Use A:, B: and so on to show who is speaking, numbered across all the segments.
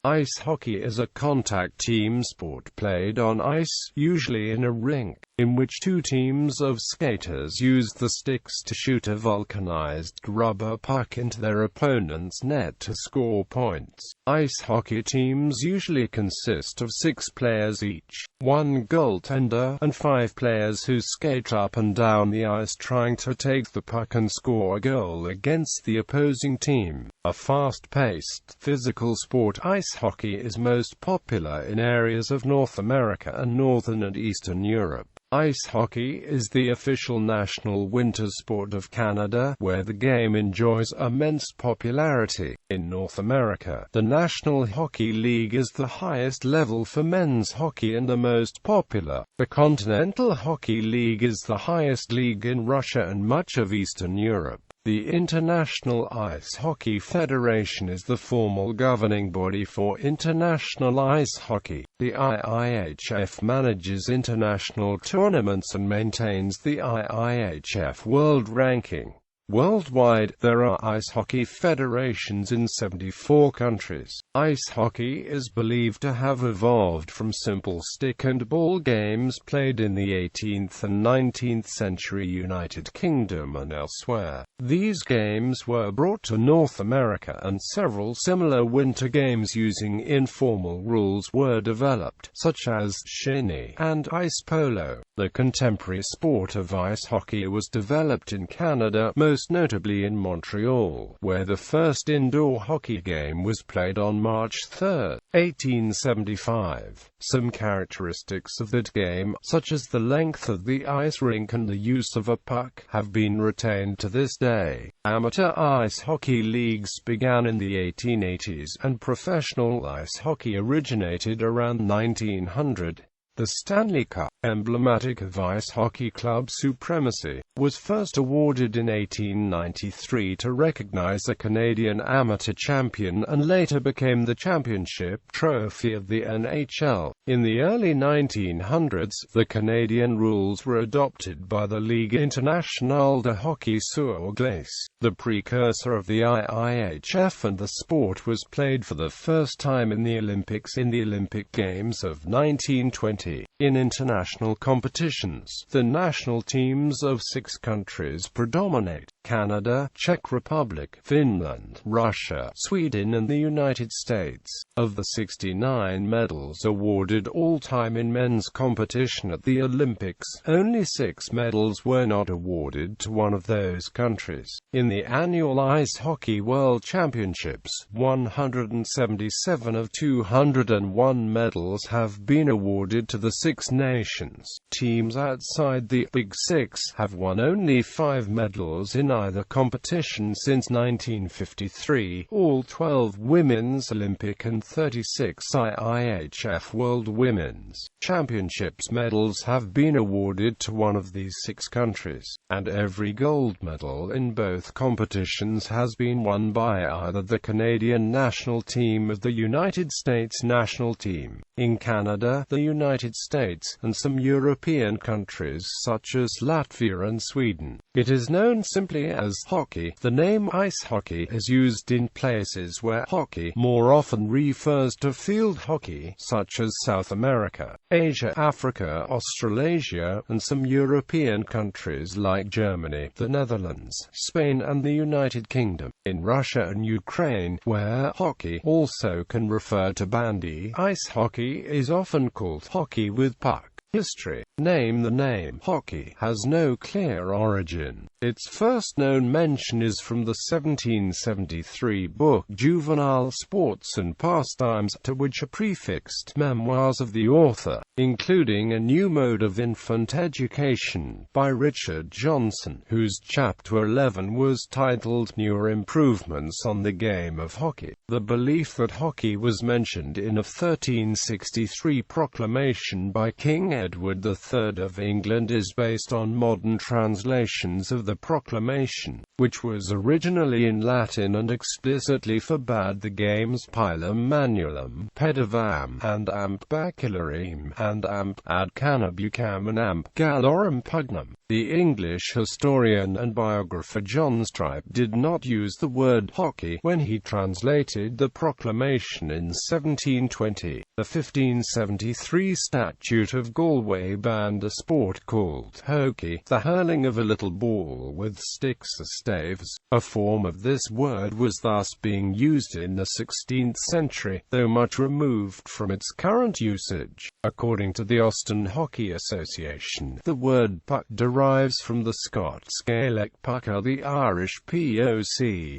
A: Ice hockey is a contact team sport played on ice, usually in a rink, in which two teams of skaters use the sticks to shoot a vulcanized rubber puck into their opponent's net to score points. Ice hockey teams usually consist of 6 players each, 1 goaltender, and 5 players who skate up and down the ice trying to take the puck and score a goal against the opposing team. A fast-paced, physical sport, ice hockey is most popular in areas of North America and Northern and Eastern Europe. Ice hockey is the official national winter sport of Canada, where the game enjoys immense popularity. In North America, the National Hockey League is the highest level for men's hockey and the most popular. The Continental Hockey League is the highest league in Russia and much of Eastern Europe. The International Ice Hockey Federation is the formal governing body for international ice hockey. The IIHF manages international tournaments and maintains the IIHF World Ranking. Worldwide, there are ice hockey federations in 74 countries. Ice hockey is believed to have evolved from simple stick and ball games played in the 18th and 19th century United Kingdom and elsewhere. These games were brought to North America, and several similar winter games using informal rules were developed, such as shinny and ice polo. The contemporary sport of ice hockey was developed in Canada, most notably in Montreal, where the first indoor hockey game was played on March 3, 1875. Some characteristics of that game, such as the length of the ice rink and the use of a puck, have been retained to this day. Amateur ice hockey leagues began in the 1880s, and professional ice hockey originated around 1900. The Stanley Cup, emblematic of ice hockey club supremacy, was first awarded in 1893 to recognize a Canadian amateur champion and later became the championship trophy of the NHL. In the early 1900s, the Canadian rules were adopted by the Ligue Internationale de Hockey sur Glace, the precursor of the IIHF, and the sport was played for the first time in the Olympics in the Olympic Games of 1920. In international competitions, the national teams of 6 countries predominate: Canada, Czech Republic, Finland, Russia, Sweden and the United States. Of the 69 medals awarded all-time in men's competition at the Olympics, only 6 medals were not awarded to one of those countries. In the annual Ice Hockey World Championships, 177 of 201 medals have been awarded to the 6 nations. Teams outside the Big Six have won only 5 medals in either competition since 1953, all 12 Women's Olympic and 36 IIHF World Women's Championships medals have been awarded to one of these 6 countries, and every gold medal in both competitions has been won by either the Canadian national team or the United States national team. In Canada, the United States, and some European countries such as Latvia and Sweden, it is known simply as hockey. The name ice hockey is used in places where hockey more often refers to field hockey, such as South America, Asia, Africa, Australasia, and some European countries like Germany, the Netherlands, Spain and the United Kingdom. In Russia and Ukraine, where hockey also can refer to bandy, ice hockey is often called hockey with puck. History. The name hockey has no clear origin. Its first known mention is from the 1773 book Juvenile Sports and Pastimes, to which are prefixed memoirs of the author, including A New Mode of Infant Education by Richard Johnson, whose chapter 11 was titled Newer Improvements on the Game of Hockey. The belief that hockey was mentioned in a 1363 proclamation by King Edward III of England is based on modern translations of the the proclamation, which was originally in Latin and explicitly forbade the games pilum manulum, pedivam, and amp bacularium, and amp ad canabucam and amp gallorum pugnum. The English historian and biographer John Strype did not use the word hockey when he translated the proclamation in 1720. The 1573 Statute of Galway banned a sport called hockey, the hurling of a little ball with sticks as staves. A form of this word was thus being used in the 16th century, though much removed from its current usage. According to the Austin Hockey Association, the word puck derives from the Scots Gaelic pucker, the Irish poc.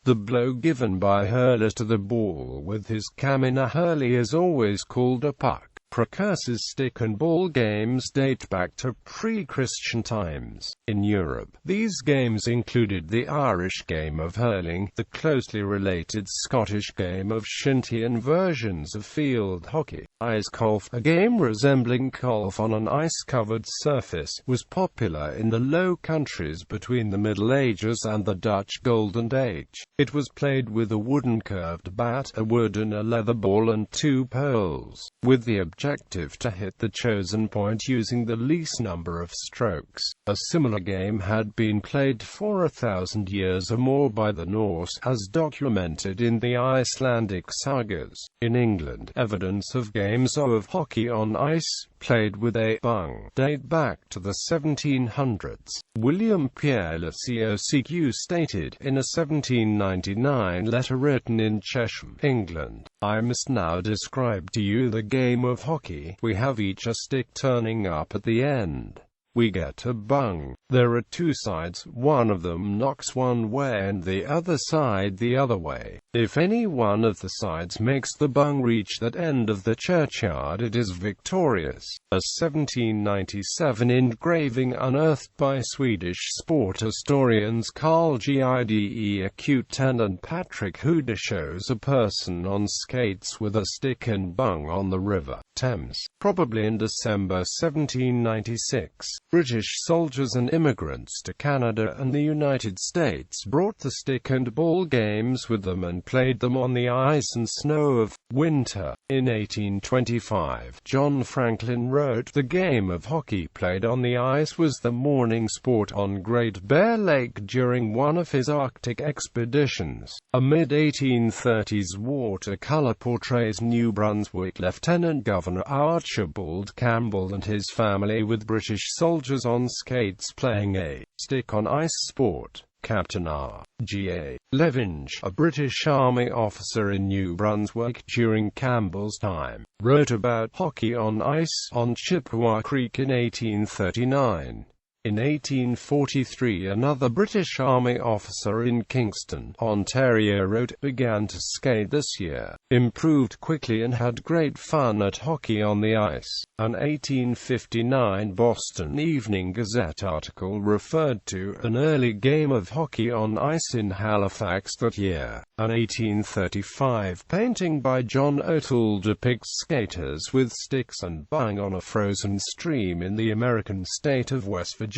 A: The blow given by hurler to the ball with his cam in a hurley is always called a puck. Precursors stick and ball games date back to pre-Christian times. In Europe, these games included the Irish game of hurling, the closely related Scottish game of shinty, and versions of field hockey. Ice golf, a game resembling golf on an ice-covered surface, was popular in the Low Countries between the Middle Ages and the Dutch Golden Age. It was played with a wooden curved bat, a wood and a leather ball, and two poles, with the objective to hit the chosen point using the least number of strokes. A similar game had been played for 1,000 years or more by the Norse, as documented in the Icelandic sagas. In England, evidence of games of hockey on ice, played with a bung, date back to the 1700s. William Pierre LCCN stated in a 1799 letter written in Chesham, England, "I must now describe to you the game of hockey. We have each a stick turning up at the end. We get a bung. There are two sides, one of them knocks one way and the other side the other way. If any one of the sides makes the bung reach that end of the churchyard, it is victorious." A 1797 engraving unearthed by Swedish sport historians Carl Gide Acuten and Patrick Huda shows a person on skates with a stick and bung on the River Thames, probably in December 1796. British soldiers and immigrants to Canada and the United States brought the stick and ball games with them and played them on the ice and snow of winter. In 1825, John Franklin wrote, "The game of hockey played on the ice was the morning sport on Great Bear Lake during one of his Arctic expeditions." A mid-1830s watercolor portrays New Brunswick Lieutenant Governor Archibald Campbell and his family with British soldiers on skates playing a stick-on-ice sport. Captain R.G.A. Levinge, a British Army officer in New Brunswick during Campbell's time, wrote about hockey on ice on Chippewa Creek in 1839. In 1843, another British Army officer in Kingston, Ontario wrote, "Began to skate this year, improved quickly and had great fun at hockey on the ice." An 1859 Boston Evening Gazette article referred to an early game of hockey on ice in Halifax that year. An 1835 painting by John O'Toole depicts skaters with sticks and bung on a frozen stream in the American state of West Virginia.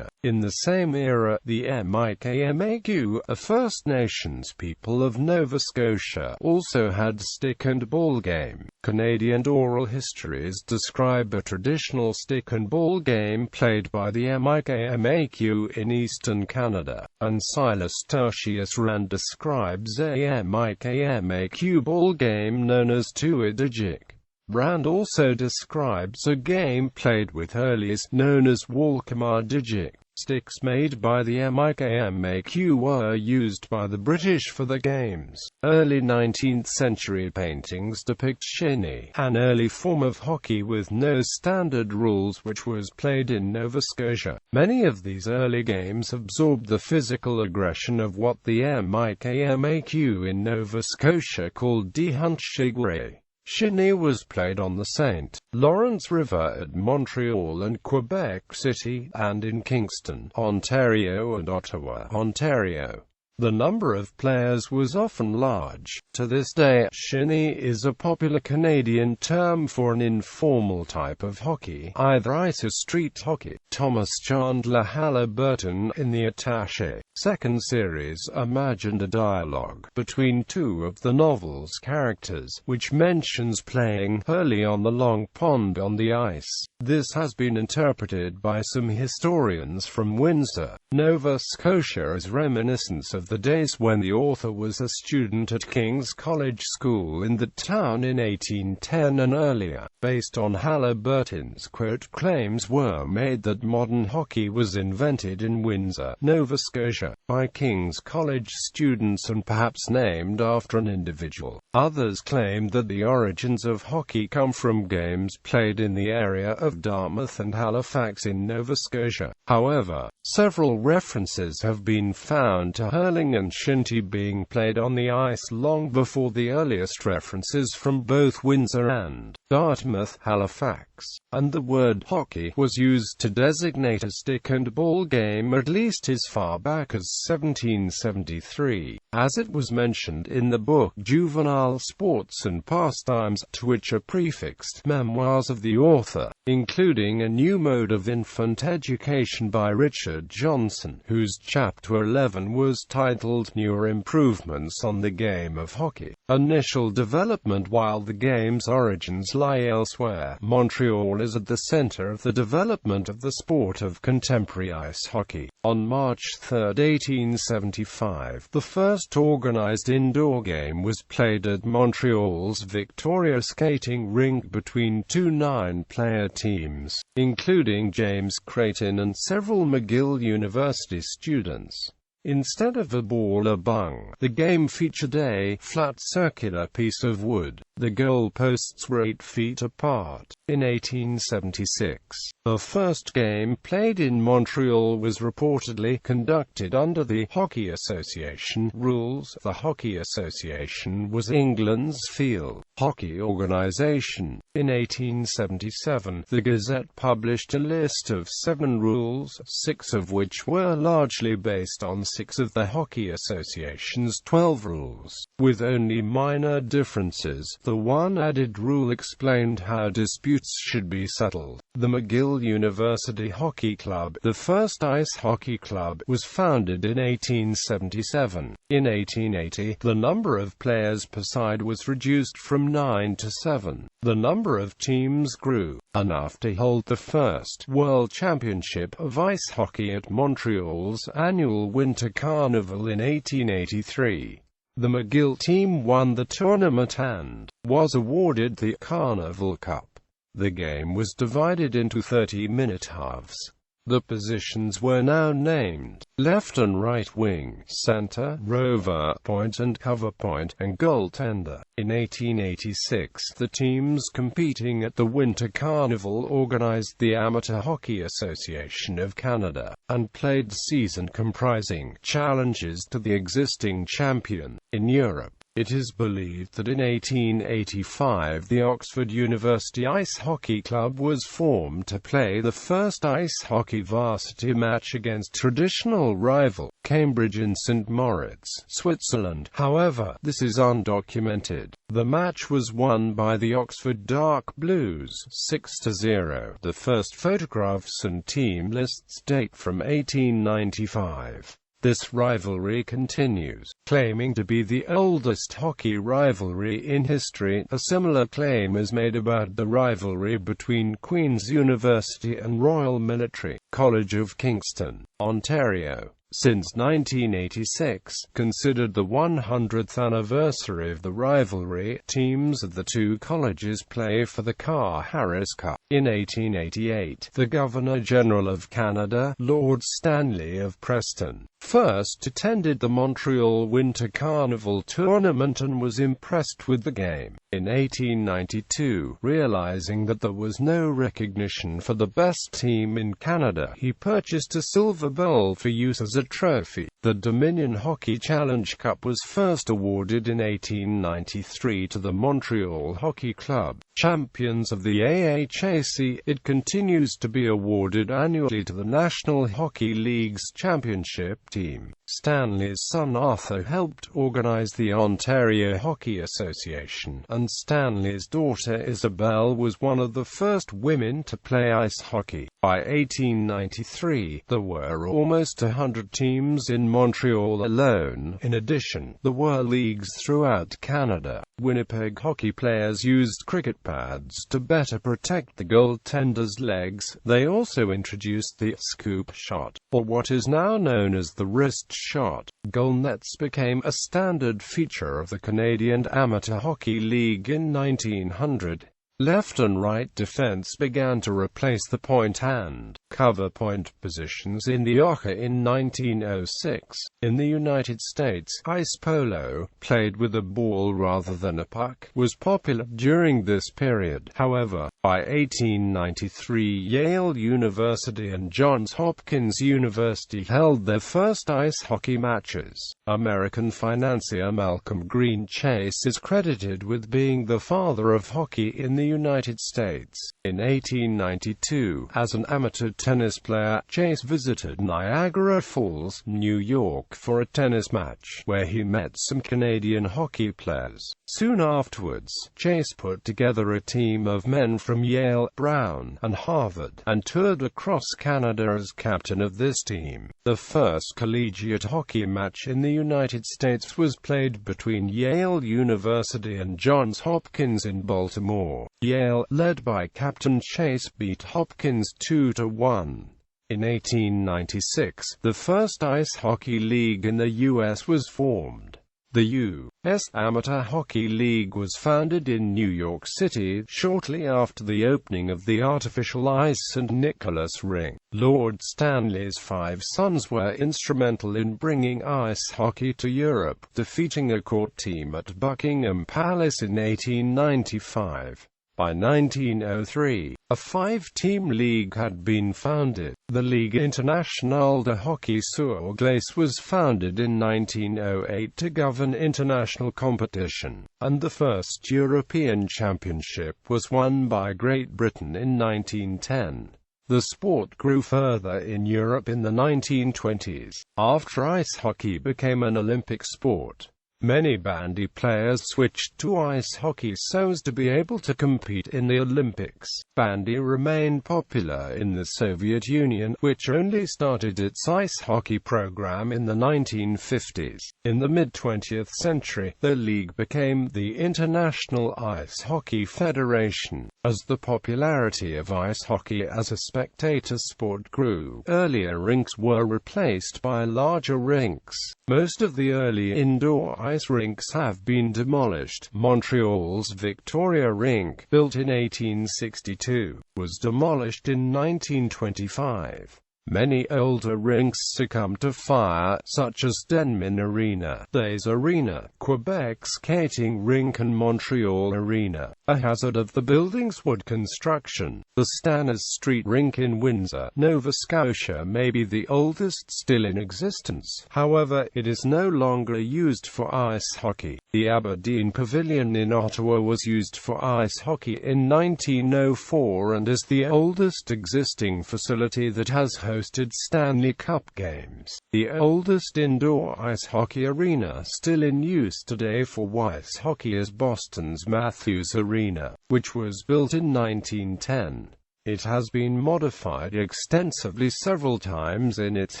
A: In the same era, the Mi'kmaq, a First Nations people of Nova Scotia, also had stick and ball game. Canadian oral histories describe a traditional stick and ball game played by the Mi'kmaq in eastern Canada, and Silas Tertius Rand describes a Mi'kmaq ball game known as Tuidigik. Rand also describes a game played with hurleys, known as Walkamadigik. Sticks made by the Mi'kmaq were used by the British for the games. Early 19th century paintings depict shinny, an early form of hockey with no standard rules which was played in Nova Scotia. Many of these early games absorbed the physical aggression of what the Mi'kmaq in Nova Scotia called dehunchigre. Shinny was played on the St. Lawrence River at Montreal and Quebec City, and in Kingston, Ontario and Ottawa, Ontario. The number of players was often large. To this day, shinny is a popular Canadian term for an informal type of hockey, either ice or street hockey. Thomas Chandler Halliburton, in the Attaché second series, imagined a dialogue between two of the novel's characters, which mentions playing hurley on the long pond on the ice. This has been interpreted by some historians from Windsor, Nova Scotia as reminiscence of the days when the author was a student at King's College School in the town in 1810 and earlier. Based on Halliburton's quote, claims were made that modern hockey was invented in Windsor, Nova Scotia, by King's College students and perhaps named after an individual. Others claim that the origins of hockey come from games played in the area of Dartmouth and Halifax in Nova Scotia. However, several references have been found to hurling and shinty being played on the ice long before the earliest references from both Windsor and Dartmouth, Halifax, and the word hockey was used to designate a stick and ball game at least as far back as 1773, as it was mentioned in the book Juvenile Sports and Pastimes, to which are prefixed memoirs of the author, including A New Mode of Infant Education by Richard Johnson, whose chapter 11 was titled Newer Improvements on the Game of Hockey. Initial development. While the game's origins lie elsewhere, Montreal is at the center of the development of the sport of contemporary ice hockey. On March 3, 1875, the first organized indoor game was played at Montreal's Victoria skating rink between two 9-player teams, including James Creighton and several McGill University students. Instead of a ball or bung, the game featured a flat circular piece of wood. The goal posts were 8 feet apart. In 1876, the first game played in Montreal was reportedly conducted under the Hockey Association rules. The Hockey Association was England's field hockey organization. In 1877, the Gazette published a list of 7 rules, 6 of which were largely based on 6 of the Hockey Association's 12 rules, with only minor differences. The one added rule explained how disputes should be settled. The McGill University Hockey Club, the first ice hockey club, was founded in 1877. In 1880, the number of players per side was reduced from 9 to 7. The number of teams grew enough to hold the first World Championship of Ice Hockey at Montreal's annual Winter Carnival in 1883. The McGill team won the tournament and was awarded the Carnival Cup. The game was divided into 30-minute halves. The positions were now named left and right wing, center, rover, point and cover point, and goaltender. In 1886, the teams competing at the Winter Carnival organized the Amateur Hockey Association of Canada, and played the season comprising challenges to the existing champion. In Europe, it is believed that in 1885 the Oxford University Ice Hockey Club was formed to play the first ice hockey varsity match against traditional rival Cambridge in St. Moritz, Switzerland. However, this is undocumented. The match was won by the Oxford Dark Blues, 6-0. The first photographs and team lists date from 1895. This rivalry continues, claiming to be the oldest hockey rivalry in history. A similar claim is made about the rivalry between Queen's University and Royal Military College of Kingston, Ontario. Since 1986, considered the 100th anniversary of the rivalry, teams of the two colleges play for the Carr-Harris Cup. In 1888, the Governor-General of Canada, Lord Stanley of Preston, first attended the Montreal Winter Carnival tournament and was impressed with the game. In 1892, realizing that there was no recognition for the best team in Canada, he purchased a silver bowl for use as a trophy. The Dominion Hockey Challenge Cup was first awarded in 1893 to the Montreal Hockey Club, champions of the AHAC. It continues to be awarded annually to the National Hockey League's championship team. Stanley's son Arthur helped organize the Ontario Hockey Association, and Stanley's daughter Isabel was one of the first women to play ice hockey. By 1893, there were almost 100 teams in Montreal alone. In addition, there were leagues throughout Canada. Winnipeg hockey players used cricket pads to better protect the goaltender's legs. They also introduced the scoop shot, or what is now known as the wrist shot. Goal nets became a standard feature of the Canadian Amateur Hockey League in 1900. Left and right defense began to replace the point and cover point positions in the OHA in 1906. In the United States, ice polo, played with a ball rather than a puck, was popular during this period. However, by 1893, Yale University and Johns Hopkins University held their first ice hockey matches. American financier Malcolm Green Chase is credited with being the father of hockey in the United States. In 1892, as an amateur tennis player, Chase visited Niagara Falls, New York for a tennis match, where he met some Canadian hockey players. Soon afterwards, Chase put together a team of men from Yale, Brown, and Harvard, and toured across Canada as captain of this team. The first collegiate hockey match in the United States was played between Yale University and Johns Hopkins in Baltimore. Yale, led by Captain Chase, beat Hopkins 2-1. In 1896, the first ice hockey league in the U.S. was formed. The U.S. Amateur Hockey League was founded in New York City shortly after the opening of the artificial ice St. Nicholas rink. Lord Stanley's 5 sons were instrumental in bringing ice hockey to Europe, defeating a court team at Buckingham Palace in 1895. By 1903, a 5-team league had been founded. The Ligue Internationale de Hockey sur Glace was founded in 1908 to govern international competition, and the first European Championship was won by Great Britain in 1910. The sport grew further in Europe in the 1920s, after ice hockey became an Olympic sport. Many bandy players switched to ice hockey so as to be able to compete in the Olympics. Bandy remained popular in the Soviet Union, which only started its ice hockey program in the 1950s. In the mid-20th century, the league became the International Ice Hockey Federation. As the popularity of ice hockey as a spectator sport grew, earlier rinks were replaced by larger rinks. Most of the early indoor ice rinks have been demolished. Montreal's Victoria Rink, built in 1862, was demolished in 1925. Many older rinks succumbed to fire, such as Denman Arena, Des Arena, Quebec Skating Rink and Montreal Arena, a hazard of the building's wood construction. The Stanners Street Rink in Windsor, Nova Scotia may be the oldest still in existence. However, it is no longer used for ice hockey. The Aberdeen Pavilion in Ottawa was used for ice hockey in 1904 and is the oldest existing facility that has hosted Stanley Cup games. The oldest indoor ice hockey arena still in use today for ice hockey is Boston's Matthews Arena, which was built in 1910. It has been modified extensively several times in its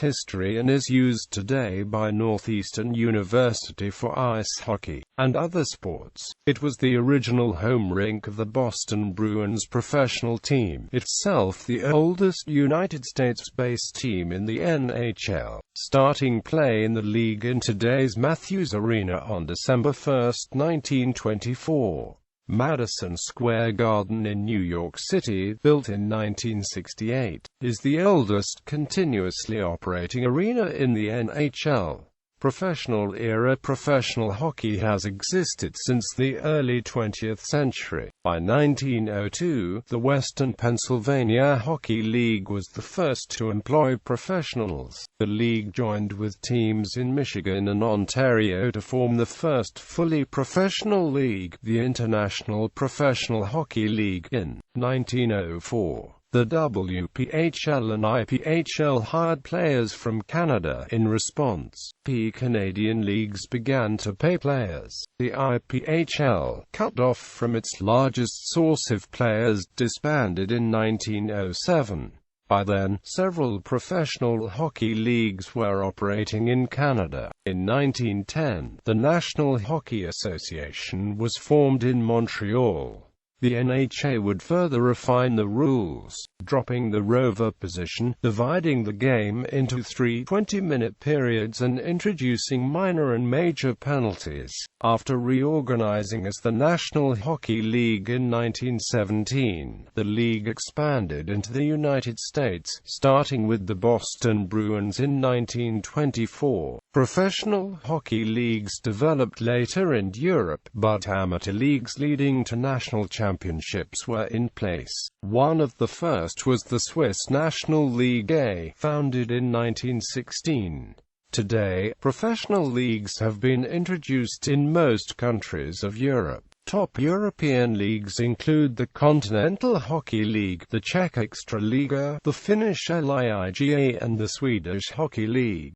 A: history and is used today by Northeastern University for ice hockey and other sports. It was the original home rink of the Boston Bruins professional team, itself the oldest United States-based team in the NHL, starting play in the league in today's Matthews Arena on December 1, 1924. Madison Square Garden in New York City, built in 1968, is the oldest continuously operating arena in the NHL. Professional-era professional hockey has existed since the early 20th century. By 1902, the Western Pennsylvania Hockey League was the first to employ professionals. The league joined with teams in Michigan and Ontario to form the first fully professional league, the International Professional Hockey League, in 1904. The WPHL and IPHL hired players from Canada. In response, Canadian leagues began to pay players. The IPHL, cut off from its largest source of players, disbanded in 1907. By then, several professional hockey leagues were operating in Canada. In 1910, the National Hockey Association was formed in Montreal. The NHA would further refine the rules, dropping the rover position, dividing the game into 3 20-minute periods and introducing minor and major penalties. After reorganizing as the National Hockey League in 1917, the league expanded into the United States, starting with the Boston Bruins in 1924. Professional hockey leagues developed later in Europe, but amateur leagues leading to national championships were in place. One of the first was the Swiss National League A, founded in 1916. Today, professional leagues have been introduced in most countries of Europe. Top European leagues include the Continental Hockey League, the Czech Extraliga, the Finnish Liga, and the Swedish Hockey League.